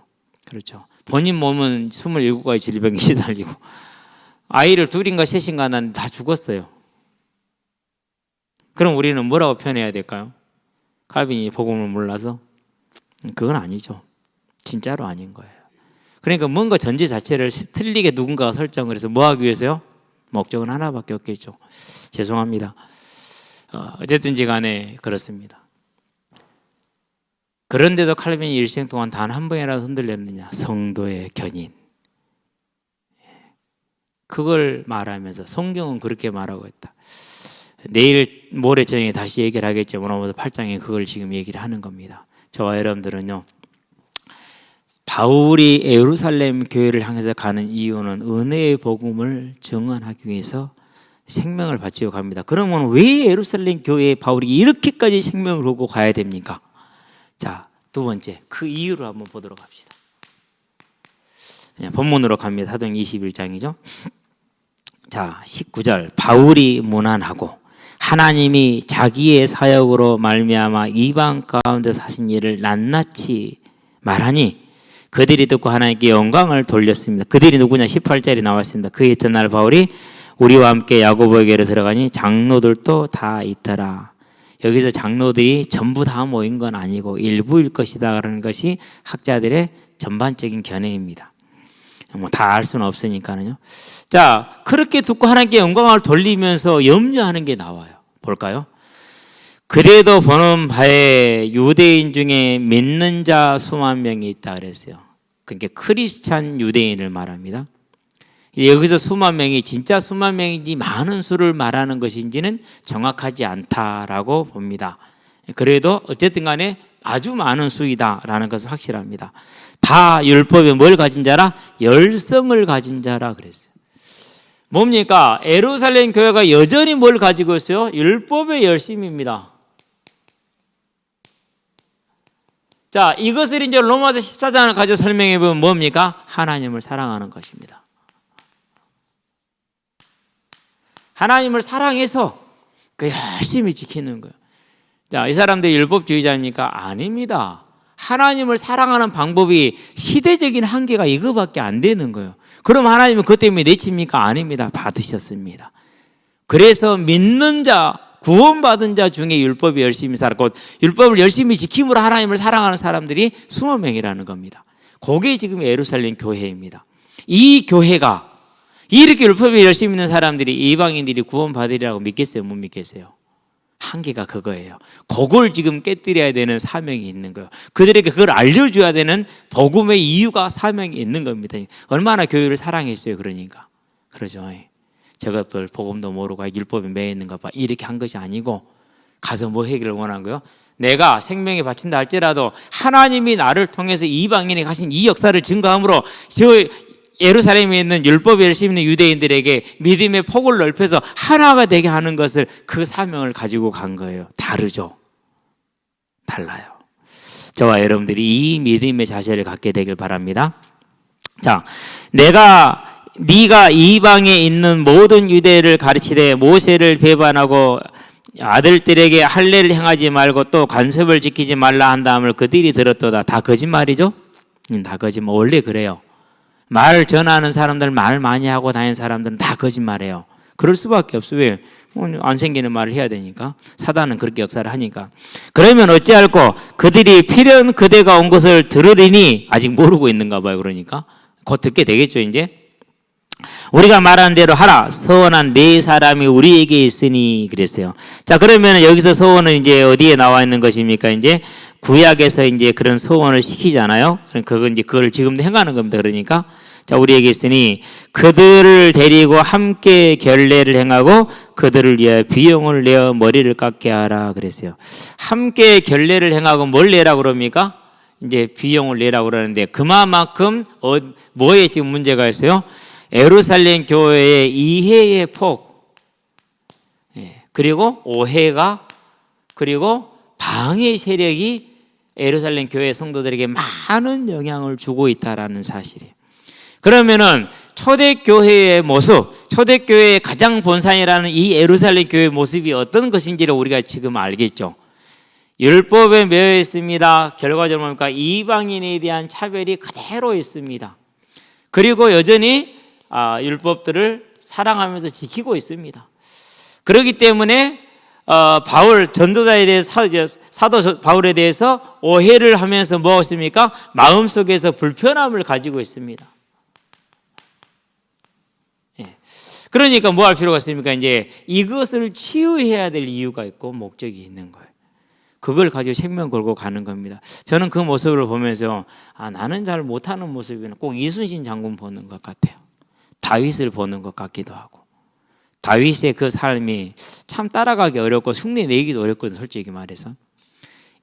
그렇죠. 본인 몸은 27가지 질병에 시달리고 아이를 둘인가 셋인가 낳았는데 다 죽었어요. 그럼 우리는 뭐라고 표현해야 될까요? 칼빈이 복음을 몰라서? 그건 아니죠. 진짜로 아닌 거예요. 그러니까 뭔가 전제 자체를 틀리게 누군가가 설정을 해서 뭐 하기 위해서요? 목적은 하나밖에 없겠죠. 죄송합니다. 어쨌든지 간에 그렇습니다. 그런데도 칼빈이 일생 동안 단 한 번이라도 흔들렸느냐? 성도의 견인. 그걸 말하면서 성경은 그렇게 말하고 있다. 내일 모레 저녁에 다시 얘기를 하겠지만 오늘 8장에 그걸 지금 얘기를 하는 겁니다. 저와 여러분들은요, 바울이 예루살렘 교회를 향해서 가는 이유는 은혜의 복음을 증언하기 위해서 생명을 바치고 갑니다. 그러면 왜 예루살렘 교회에 바울이 이렇게까지 생명을 걸고 가야 됩니까? 자, 두 번째, 그 이유를 한번 보도록 합시다. 본문으로 갑니다. 사도행 21장이죠. 자, 19절. 바울이 문안하고 하나님이 자기의 사역으로 말미암아 이방 가운데 사신 일을 낱낱이 말하니 그들이 듣고 하나님께 영광을 돌렸습니다. 그들이 누구냐? 18절이 나왔습니다. 그 이튿날 바울이 우리와 함께 야고보에게로 들어가니 장로들도 다 있더라. 여기서 장로들이 전부 다 모인 건 아니고 일부일 것이다 라는 것이 학자들의 전반적인 견해입니다. 뭐 다 알 수는 없으니까요. 자, 그렇게 듣고 하나님께 영광을 돌리면서 염려하는 게 나와요. 볼까요? 그래도 보는 바에 유대인 중에 믿는 자 수만 명이 있다 그랬어요. 그러니까 크리스찬 유대인을 말합니다. 여기서 수만 명이 진짜 수만 명인지 많은 수를 말하는 것인지는 정확하지 않다라고 봅니다. 그래도 어쨌든 간에 아주 많은 수이다라는 것은 확실합니다. 다 율법에 뭘 가진 자라? 열성을 가진 자라 그랬어요. 뭡니까? 예루살렘 교회가 여전히 뭘 가지고 있어요? 율법의 열심입니다. 자, 이것을 이제 로마서 14장을 가지고 설명해 보면 뭡니까? 하나님을 사랑하는 것입니다. 하나님을 사랑해서 그 열심히 지키는 거예요. 자, 이 사람들이 율법주의자입니까? 아닙니다. 하나님을 사랑하는 방법이 시대적인 한계가 이거밖에 안 되는 거예요. 그럼 하나님은 그것 때문에 내칩니까? 아닙니다. 받으셨습니다. 그래서 믿는 자, 구원받은 자 중에 율법이 열심히 살았고 율법을 열심히 지킴으로 하나님을 사랑하는 사람들이 20명이라는 겁니다. 그게 지금 예루살렘 교회입니다. 이 교회가 이렇게 율법에 열심히 있는 사람들이 이방인들이 구원받으리라고 믿겠어요? 못 믿겠어요? 한계가 그거예요. 그걸 지금 깨뜨려야 되는 사명이 있는 거예요. 그들에게 그걸 알려줘야 되는 복음의 이유가 사명이 있는 겁니다. 얼마나 교회를 사랑했어요. 그러니까 그러죠. 저것들 복음도 모르고 율법에 매여 있는가 봐 이렇게 한 것이 아니고 가서 뭐 하기를 원한 거예요? 내가 생명에 바친다 할지라도 하나님이 나를 통해서 이방인에 가신 이 역사를 증거함으로 저 예루살렘에 있는 율법에 열심히 있는 유대인들에게 믿음의 폭을 넓혀서 하나가 되게 하는 것을 그 사명을 가지고 간 거예요. 다르죠? 달라요. 저와 여러분들이 이 믿음의 자세를 갖게 되길 바랍니다. 자, 네가 이방에 있는 모든 유대를 가르치되 모세를 배반하고 아들들에게 할례를 행하지 말고 또 관습을 지키지 말라 한 다음을 그들이 들었도다. 다 거짓말이죠? 다 거짓말. 원래 그래요. 말 전하는 사람들, 말 많이 하고 다니는 사람들은 다 거짓말해요. 그럴 수밖에 없어요. 왜? 안 생기는 말을 해야 되니까. 사단은 그렇게 역사를 하니까. 그러면 어찌할꼬? 그들이 필연 그대가 온 것을 들으리니 아직 모르고 있는가 봐요. 그러니까 곧 듣게 되겠죠. 이제 우리가 말하는 대로 하라. 서원한 네 사람이 우리에게 있으니 그랬어요. 자, 그러면 여기서 서원은 이제 어디에 나와 있는 것입니까? 이제 구약에서 이제 그런 서원을 시키잖아요. 그건 이제 그걸 지금도 행하는 겁니다. 그러니까 자, 우리에게 있으니 그들을 데리고 함께 결례를 행하고 그들을 위하여 비용을 내어 머리를 깎게 하라 그랬어요. 함께 결례를 행하고 뭘 내라고 그럽니까? 이제 비용을 내라고 그러는데 그만큼 뭐에 지금 문제가 있어요? 예루살렘 교회의 이해의 폭, 그리고 오해가, 그리고 방해 세력이 예루살렘 교회 성도들에게 많은 영향을 주고 있다라는 사실이에요. 그러면은 초대교회의 모습, 초대교회의 가장 본산이라는 이 예루살렘 교회의 모습이 어떤 것인지를 우리가 지금 알겠죠. 율법에 매여 있습니다. 결과적으로 뭡니까? 이방인에 대한 차별이 그대로 있습니다. 그리고 여전히 율법들을 사랑하면서 지키고 있습니다. 그렇기 때문에 바울 전도자에 대해서 사도 바울에 대해서 오해를 하면서 뭐가 있습니까? 마음속에서 불편함을 가지고 있습니다. 그러니까 뭐 할 필요가 있습니까? 이제 이것을 치유해야 될 이유가 있고 목적이 있는 거예요. 그걸 가지고 생명 걸고 가는 겁니다. 저는 그 모습을 보면서 나는 잘 못하는 모습이나 꼭 이순신 장군 보는 것 같아요. 다윗을 보는 것 같기도 하고. 다윗의 그 삶이 참 따라가기 어렵고 흉내내기도 어렵거든요. 솔직히 말해서.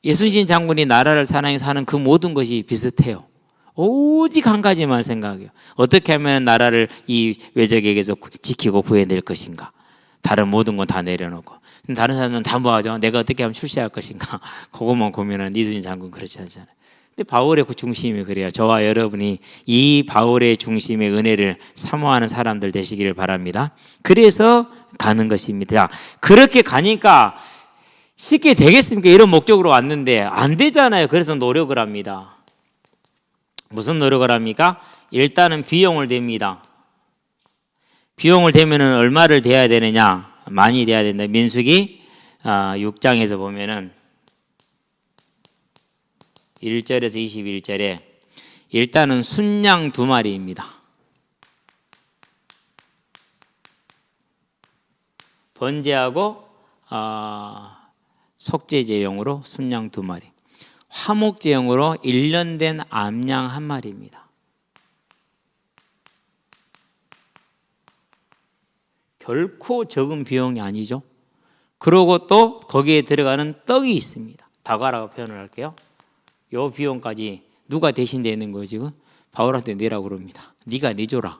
이순신 장군이 나라를 사랑해서 하는 그 모든 것이 비슷해요. 오직 한 가지만 생각해요. 어떻게 하면 나라를 이 외적에게서 지키고 구해낼 것인가. 다른 모든 건 다 내려놓고. 다른 사람은 다 뭐하죠? 내가 어떻게 하면 출세할 것인가. 그것만 고민하는 이순신 장군 그렇지 않잖아요. 근데 바울의 그 중심이 그래요. 저와 여러분이 이 바울의 중심의 은혜를 사모하는 사람들 되시기를 바랍니다. 그래서 가는 것입니다. 자, 그렇게 가니까 쉽게 되겠습니까? 이런 목적으로 왔는데 안 되잖아요. 그래서 노력을 합니다. 무슨 노력을 합니까? 일단은 비용을 댑니다. 비용을 대면은 얼마를 대야 되느냐? 많이 대야 된다. 민수기 6장에서 보면은 1절에서 21절에 일단은 순양 2마리입니다. 번제하고 속죄제용으로 순양 2마리, 화목제용으로 1년 된 암양 1마리입니다. 결코 적은 비용이 아니죠. 그리고 또 거기에 들어가는 떡이 있습니다. 다과라고 표현을 할게요. 요 비용까지 누가 대신 내는 거예요 지금? 바울한테 내라고 그럽니다. 네가 내줘라.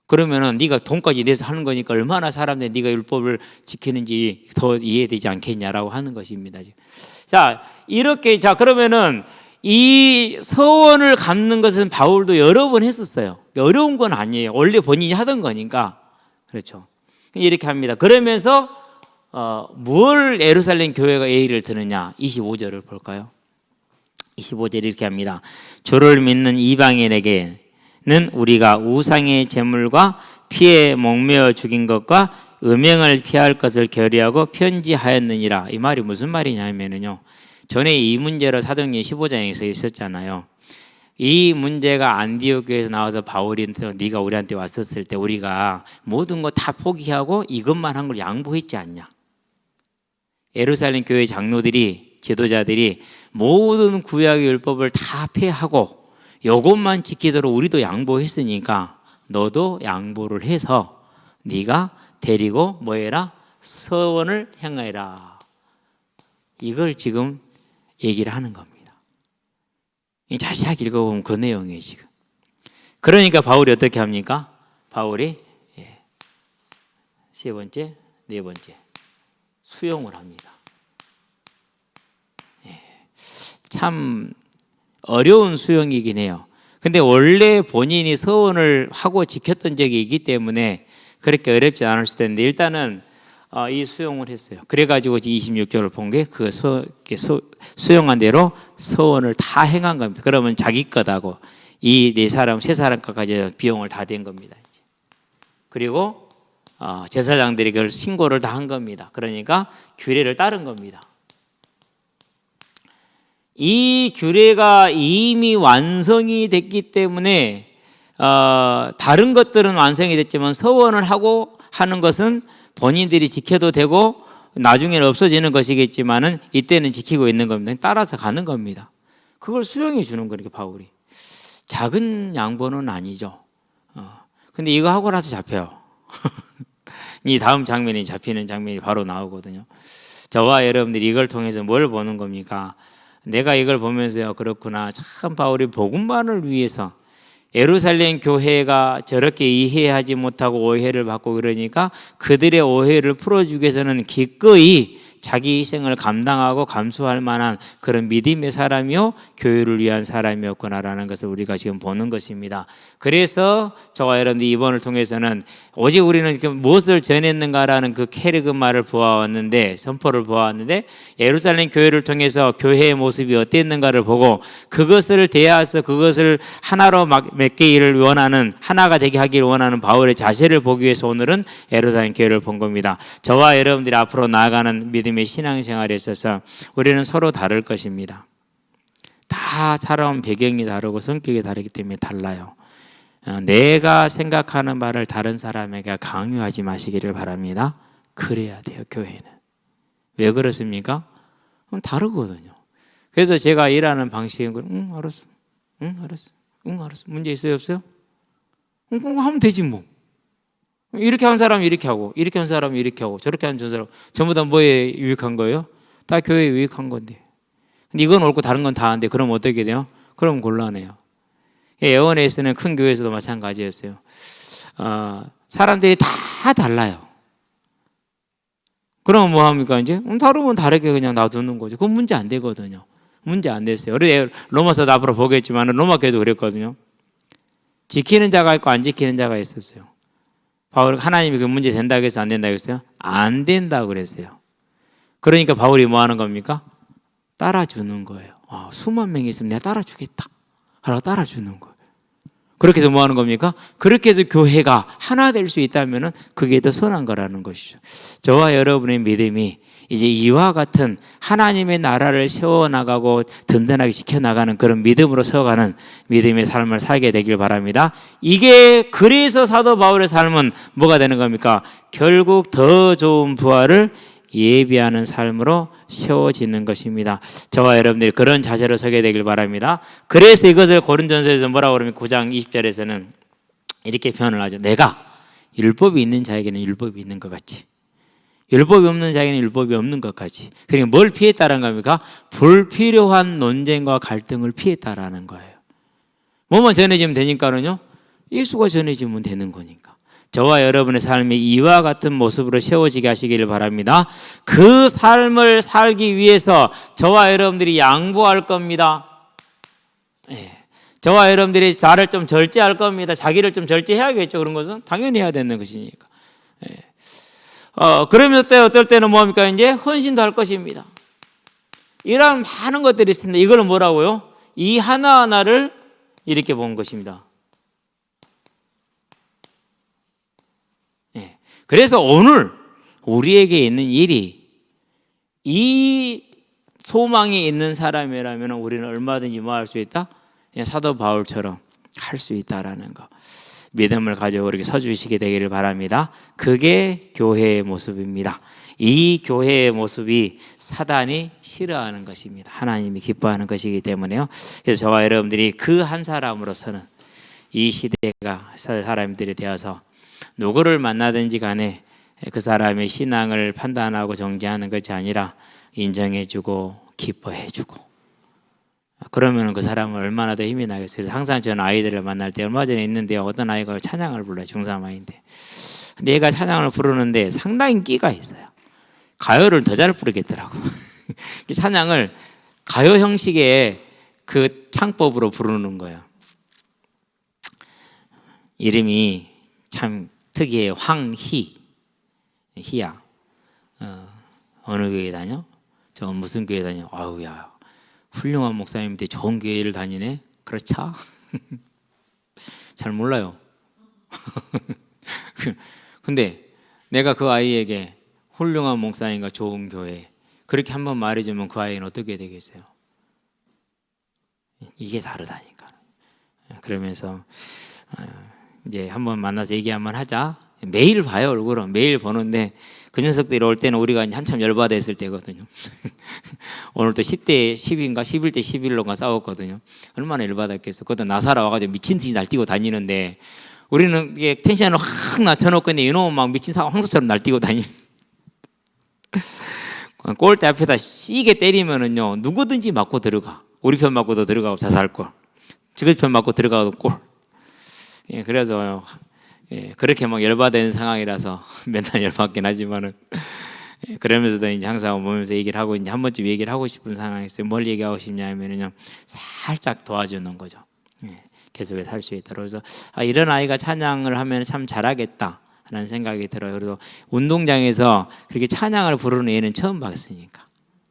그러면은 네가 돈까지 내서 하는 거니까 얼마나 사람들이 네가 율법을 지키는지 더 이해되지 않겠냐라고 하는 것입니다. 지금. 자, 이렇게 그러면은 이 서원을 갚는 것은 바울도 여러 번 했었어요. 어려운 건 아니에요. 원래 본인이 하던 거니까. 그렇죠. 이렇게 합니다. 그러면서 뭘 예루살렘 교회가 예의를 드느냐? 25절을 볼까요? 25절 이렇게 합니다. 주를 믿는 이방인에게는 우리가 우상의 제물과 피에 목매어 죽인 것과 음행을 피할 것을 결의하고 편지하였느니라. 이 말이 무슨 말이냐면요. 전에 이 문제로 사도행전 15장에서 있었잖아요. 이 문제가 안디옥 교회에서 나와서 바울이 네가 우리한테 왔었을 때 우리가 모든 거 다 포기하고 이것만 한 걸 양보했지 않냐. 예루살렘 교회 장로들이 지도자들이 모든 구약의 율법을 다 폐하고 이것만 지키도록 우리도 양보했으니까 너도 양보를 해서 네가 데리고 뭐해라? 서원을 행하라. 이걸 지금 얘기를 하는 겁니다. 자세하게 읽어보면 그 내용이에요 지금. 그러니까 바울이 어떻게 합니까? 바울이 세 번째, 네 번째 수용을 합니다. 참 어려운 수용이긴 해요. 근데 원래 본인이 서원을 하고 지켰던 적이 있기 때문에 그렇게 어렵지 않을 수도 있는데 일단은 이 수용을 했어요. 그래가지고 26절을 본 게 그 수용한 대로 서원을 다 행한 겁니다. 그러면 자기 것하고 이 네 사람, 세 사람 것까지 비용을 다 댄 겁니다. 그리고 제사장들이 그걸 신고를 다 한 겁니다. 그러니까 규례를 따른 겁니다. 이 규례가 이미 완성이 됐기 때문에 다른 것들은 완성이 됐지만 서원을 하고 하는 것은 본인들이 지켜도 되고 나중에는 없어지는 것이겠지만은 이때는 지키고 있는 겁니다. 따라서 가는 겁니다. 그걸 수용해 주는 거니까 바울이. 작은 양보는 아니죠. 근데 이거 하고 나서 잡혀요. 이 다음 장면이 잡히는 장면이 바로 나오거든요. 저와 여러분들이 이걸 통해서 뭘 보는 겁니까? 내가 이걸 보면서요, 그렇구나. 참 바울이 복음만을 위해서 예루살렘 교회가 저렇게 이해하지 못하고 오해를 받고 그러니까 그들의 오해를 풀어주기 위해서는 기꺼이 자기 희생을 감당하고 감수할 만한 그런 믿음의 사람이요 교회를 위한 사람이었구나라는 것을 우리가 지금 보는 것입니다. 그래서 저와 여러분들 이번을 통해서는 오직 우리는 무엇을 전했는가라는 그 캐리그마를 보아왔는데, 선포를 보아왔는데, 예루살렘 교회를 통해서 교회의 모습이 어땠는가를 보고 그것을 대하여서 그것을 하나로 맺기를 원하는, 하나가 되게 하기를 원하는 바울의 자세를 보기 위해서 오늘은 예루살렘 교회를 본 겁니다. 저와 여러분들이 앞으로 나아가는 믿음의 신앙생활에 있어서 우리는 서로 다를 것입니다. 다 살아온 배경이 다르고 성격이 다르기 때문에 달라요. 내가 생각하는 바를 다른 사람에게 강요하지 마시기를 바랍니다. 그래야 돼요, 교회는. 왜 그렇습니까? 다르거든요. 그래서 제가 일하는 방식은 응 알았어, 응 알았어, 응 알았어. 문제 있어요 없어요? 응 하면 되지 뭐. 이렇게 한 사람이 이렇게 하고, 이렇게 한 사람이 이렇게 하고, 저렇게 하는 저 사람 전부 다 뭐에 유익한 거예요? 다 교회에 유익한 건데. 근데 이건 옳고 다른 건 다 하는데 그럼 어떻게 돼요? 그럼 곤란해요. 예언에 있는 큰 교회에서도 마찬가지였어요. 사람들이 다 달라요. 그럼 뭐 합니까 이제? 다르면 다르게 그냥 놔두는 거죠. 그건 문제 안 되거든요. 문제 안 됐어요. 우리 로마서도 앞으로 보겠지만 로마 교회도 그랬거든요. 지키는 자가 있고 안 지키는 자가 있었어요. 바울 하나님이 그 문제 된다고 해서 안 된다고 했어요? 안 된다고 그랬어요. 그러니까 바울이 뭐 하는 겁니까? 따라주는 거예요. 수만 명이 있으면 내가 따라주겠다 하라고 따라주는 거예요. 그렇게 해서 뭐 하는 겁니까? 그렇게 해서 교회가 하나 될 수 있다면 그게 더 선한 거라는 것이죠. 저와 여러분의 믿음이 이제 이와 같은 하나님의 나라를 세워나가고 든든하게 지켜나가는 그런 믿음으로 세워가는 믿음의 삶을 살게 되길 바랍니다. 이게 그래서 사도 바울의 삶은 뭐가 되는 겁니까? 결국 더 좋은 부활을 예비하는 삶으로 세워지는 것입니다. 저와 여러분들이 그런 자세로 서게 되길 바랍니다. 그래서 이것을 고린도전서에서 뭐라고 그러면 9장 20절에서는 이렇게 표현을 하죠. 내가 율법이 있는 자에게는 율법이 있는 것 같이, 율법이 없는 자에게는 율법이 없는 것 같이. 그러니까 뭘 피했다는 겁니까? 불필요한 논쟁과 갈등을 피했다라는 거예요. 뭐만 전해지면 되니까는요, 예수가 전해지면 되는 거니까. 저와 여러분의 삶이 이와 같은 모습으로 세워지게 하시기를 바랍니다. 그 삶을 살기 위해서 저와 여러분들이 양보할 겁니다. 저와 여러분들이 나를 좀 절제할 겁니다. 자기를 좀 절제해야겠죠. 그런 것은 당연히 해야 되는 것이니까. 그러면 또 어떨 때는 뭡니까? 이제 헌신도 할 것입니다. 이런 많은 것들이 있습니다. 이거는 뭐라고요? 이 하나하나를 이렇게 본 것입니다. 그래서 오늘 우리에게 있는 일이 이 소망이 있는 사람이라면 우리는 얼마든지 뭐 할 수 있다? 사도 바울처럼 할 수 있다라는 거. 믿음을 가지고 이렇게 서주시게 되기를 바랍니다. 그게 교회의 모습입니다. 이 교회의 모습이 사단이 싫어하는 것입니다. 하나님이 기뻐하는 것이기 때문에요. 그래서 저와 여러분들이 그 한 사람으로서는 이 시대가 사람들이 되어서 누구를 만나든지 간에 그 사람의 신앙을 판단하고 정죄하는 것이 아니라 인정해주고 기뻐해주고, 그러면 그 사람은 얼마나 더 힘이 나겠어요. 그래서 항상 저는 아이들을 만날 때, 얼마 전에 있는데요, 어떤 아이가 찬양을 불러요. 중3 아이인데, 근데 얘가 찬양을 부르는데 상당히 끼가 있어요. 가요를 더 잘 부르겠더라고. 찬양을 가요 형식의 그 창법으로 부르는 거예요. 이름이 참 특이해요. 황희. 희야. 어느 교회 다녀? 저 무슨 교회 다녀? 아우야, 훌륭한 목사님인데 좋은 교회를 다니네? 그렇죠? 잘 몰라요. 근데 내가 그 아이에게 훌륭한 목사님과 좋은 교회 그렇게 한번 말해주면 그 아이는 어떻게 되겠어요? 이게 다르다니까. 그러면서 이제 한번 만나서 얘기 한번 하자. 매일 봐요, 얼굴은. 매일 보는데 그 녀석들이 올 때는 우리가 한참 열받아 있을 때거든요. 오늘 또 10대 10인가 11대 11로가 싸웠거든요. 얼마나 열받았겠어. 그것도 나사라 와가지고 미친 듯이 날뛰고 다니는데 우리는 이게 텐션을 확 낮춰놓고 있는데 이놈은 막 미친 황소처럼 날뛰고 다니. 골대 앞에다 시게 때리면은요, 누구든지 맞고 들어가. 우리 편 맞고도 들어가고 자살골. 저기 편 맞고 들어가도 골. 예, 그래서 그렇게 막 열받는 상황이라서 맨날 열받긴 하지만은, 그러면서도 이제 항상 보면서 얘기를 하고, 이제 한 번쯤 얘기를 하고 싶은 상황이었어요. 뭘 얘기하고 싶냐면은요, 살짝 도와주는 거죠. 계속해서 살 수 있도록. 그래서 이런 아이가 찬양을 하면 참 잘하겠다 라는 생각이 들어요. 그래서 운동장에서 그렇게 찬양을 부르는 애는 처음 봤으니까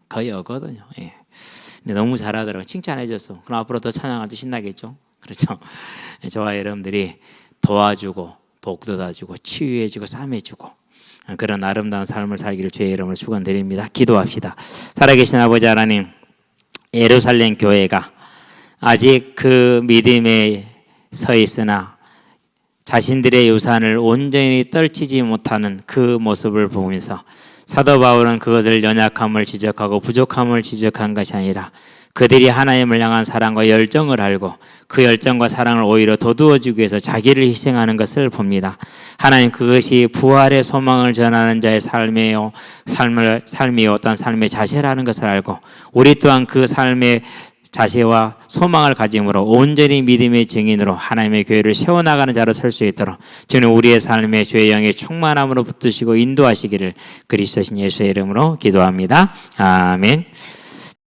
거의 없거든요. 근데 너무 잘하더라고요. 칭찬해줬어. 그럼 앞으로 더 찬양할 때 신나겠죠. 그렇죠. 저와 여러분들이 도와주고 복돋아주고 치유해주고 싸매주고 그런 아름다운 삶을 살기를 주의 이름으로 축원드립니다. 기도합시다. 살아계신 아버지 하나님, 예루살렘 교회가 아직 그 믿음에 서 있으나 자신들의 유산을 온전히 떨치지 못하는 그 모습을 보면서 사도 바울은 그것을 연약함을 지적하고 부족함을 지적한 것이 아니라 그들이 하나님을 향한 사랑과 열정을 알고 그 열정과 사랑을 오히려 돋우어주기 위해서 자기를 희생하는 것을 봅니다. 하나님 그것이 부활의 소망을 전하는 자의 삶이요 어떤 삶의 자세라는 것을 알고 우리 또한 그 삶의 자세와 소망을 가짐으로 온전히 믿음의 증인으로 하나님의 교회를 세워나가는 자로 설 수 있도록 주는 우리의 삶의 주의 영의 충만함으로 붙드시고 인도하시기를 그리스도신 예수의 이름으로 기도합니다. 아멘.